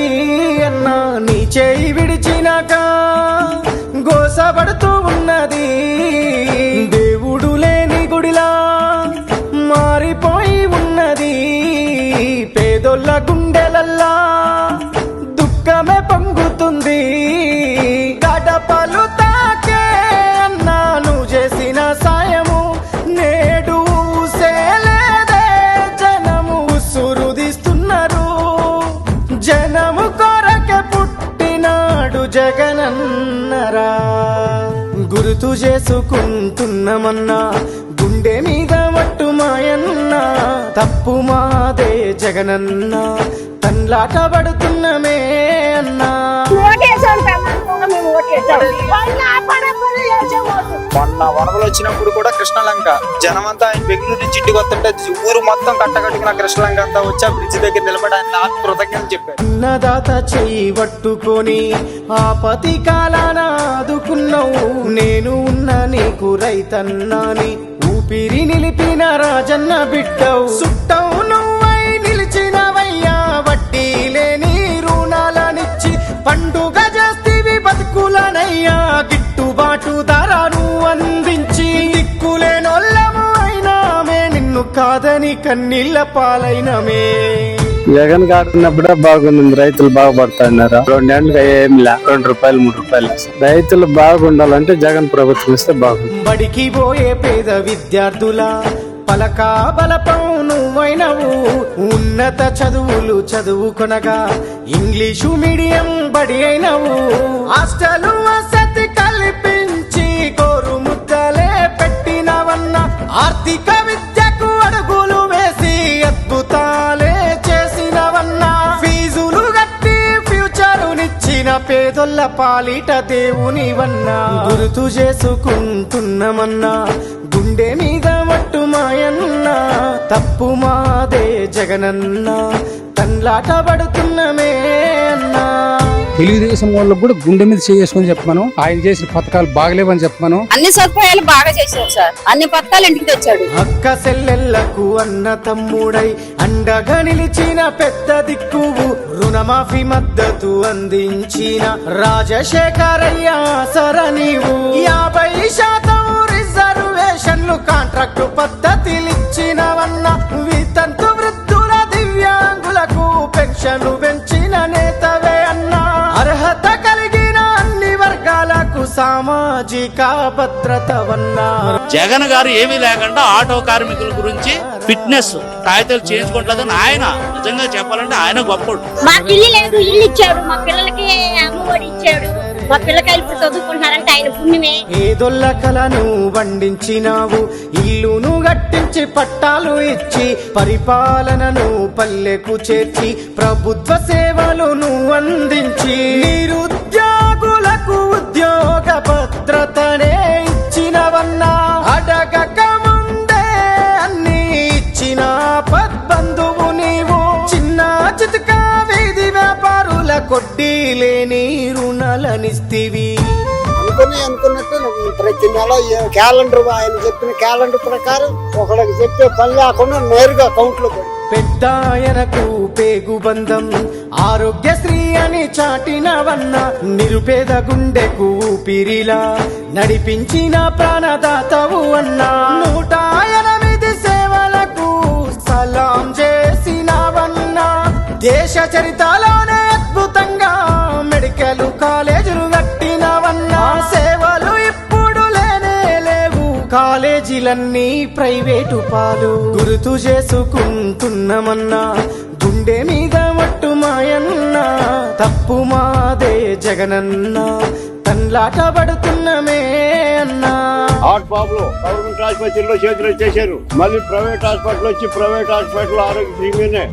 ఉన్నది అన్నా, నీ చేయి విడిచినాక గోసపడుతూ ఉన్నది. దేవుడు లేని గుడిలా మారిపోయి ఉన్నది. పేదోళ్ళ గుండెలల్లా దుఃఖమే పొంగుతుంది. గడపలు తాకే అన్నా నువ్వు చేసిన సాయము నేడు సేలేదే. జనము సురుదిస్తున్నారు, జనము కొరకే పుట్టినాడు జగనన్నరా. గుర్తు చేసుకుంటున్నామన్నా గుండె మీద మట్టు మాయన్న, తప్పు మాదే జగనన్న, తన్లాట పడుతున్నమే అన్నా. మొన్న వరదలు వచ్చినప్పుడు కూడా కృష్ణలంక జనమంతా ఆయన బెంగళూరు నుంచి ఇంటికి వస్తుంటే ఊరు మొత్తం కట్టకట్టుకున్న కృష్ణలంక అంతా వచ్చి ఆ బ్రిడ్జ్ దగ్గర నిలబడి ఆయన నాకు కృతజ్ఞతలు చెప్పారు. అన్నదాత చెయ్యి పట్టుకొని ఆపతి కాలాన ఆదుకున్నావు. నేను ఉన్న నీకు రైతన్నాని ఊపిరి నిలిపిన రాజన్న బిడ్డవు. సుట్టవు నువ్వై నిలిచినవయ్యా, వడ్డీ లేని రుణాలనిచ్చి పండుగ చేస్తీవి బతుకులనయ్యా. గిట్టుబాటు ధరను అందించి దిక్కులేనోళ్ళము అయినామే, నిన్ను కాదని కన్నీళ్ళ పాలైనమే. జగన్ గారు ఉన్నప్పుడే బాగుంది, రైతులు బాగుపడుతున్నారు. 2 ఏళ్ళుగా ఏం లే, 2 రూపాయలు 3 రూపాయలు. రైతులు బాగుండాలంటే జగన్ ప్రభుత్వం ఇస్తే బాగుంది. బడికి పోయే పేద విద్యార్థుల పలకా బలపం నువ్వైనవు. ఉన్నత చదువులు చదువుకొనగా ఇంగ్లీషు మీడియం బడి అయినవు. హాస్టల్ వసతి కల్పించి కోరు ముద్దలే పెట్టినవన్న, ఆర్థిక విద్యకు అడుగులు వేసి అద్భుతాలే చేసినవన్నా. ఫీజులు గట్టి ఫ్యూచరునిచ్చిన పేదొల్ల పాలిట దేవునివన్నా. గుర్తు చేసుకుంటున్నామన్నా గుండె మీద మట్టు మాయన్న, తప్పు మాదే జగనన్న, తన్లాట పడుతున్నమే అన్నా. తెలుగుదేశం వాళ్ళకు కూడా గుండె మీద చేసుకుని చెప్పాను, ఆయన చేసిన పథకాలు బాగలేవని చెప్పాను. అన్ని సదుపాయాలు బాగా చేశారు సార్, అన్ని పథకాలు ఇంటికి తెచ్చాడు. అక్క చెల్లెళ్లకు అన్న తమ్ముడై అండగా నిలిచిన పెద్ద దిక్కువు. రుణమాఫీ మద్దతు అందించిన రాజశేఖరయ్య సర నీవు. 50% రిజర్వేషన్లు కాంట్రాక్టు పద్ధతిలిచ్చినవన్న, వితంతు వృద్ధుల దివ్యాంగులకు పెన్షన్లు పెంచిన నేతవే అన్నా. అర్హత కలిగిన అన్ని వర్గాలకు సామాజిక భద్రతవన్నా. జగన్ గారు ఏమీ లేకుండా ఆటో కార్మికుల గురించి ఫిట్నెస్ కాగితాలు చేయించుకోవట్లేదని ఆయన నిజంగా చెప్పాలంటే ఆయన గొప్పడు. మాకు ఇల్లు లేదు, ఇల్లు ఇచ్చాడు, మా పిల్లలకి అమ్మఒడి ఇచ్చాడు, మా పిల్లకాయలు ఇప్పుడు చదువుకుంటున్నారంటే ఆయన పుణ్యమే. ఏదొల్ల కలను వండించినావు, ఇల్లును గట్టించి పట్టాలు ఇచ్చి పరిపాలనను పల్లెకు చేర్చి ప్రభుత్వ సేవలను అందించి నిరుద్యోగులకు ఉద్యోగ భద్రతనే ఇచ్చినవన్నా. అడగక ముందే అన్ని ఇచ్చిన పద్బంధువు నీవు. చిన్న చితక వీధి వ్యాపారుల కొడ్డీ లేని రుణాలనిస్తివి. అనుకున్నట్టు ప్రతి నెల క్యాలెండర్, ఆయన చెప్పిన క్యాలెండర్ ప్రకారం ఒకరికి చెప్పే పని లేకుండా నేరుగా అకౌంట్ లో పెద్ద ఆయనకు పేగు బంధం ఆరోగ్యశ్రీ అని చాటినవన్న, నిరుపేద గుండెకు ఊపిరిలా నడిపించిన ప్రాణదాతవు అన్నా. 108 సేవలకు సలాం చేసినవన్నా. దేశ చరిత్రలోనే అద్భుతంగా మెడికల్ కాలేజీలు కట్టినవన్నా. సేవలు ఇప్పుడు లేనే లేవు, కాలేజీలన్నీ ప్రైవేటు పాలు. గుర్తు చేసుకుంటున్నామన్నా గుండె మీద మట్టు మాయన్న, తప్పు మాదే జగనన్న, తన్లాట పడుతున్నమే అన్నా. హార్ట్ ప్రాబ్లం గవర్నమెంట్ హాస్పిటల్లో చేతులు చేశారు, మళ్ళీ ప్రైవేట్ హాస్పిటల్ వచ్చి ప్రైవేట్ హాస్పిటల్ ఆరోగ్యశ్రీ మీదనే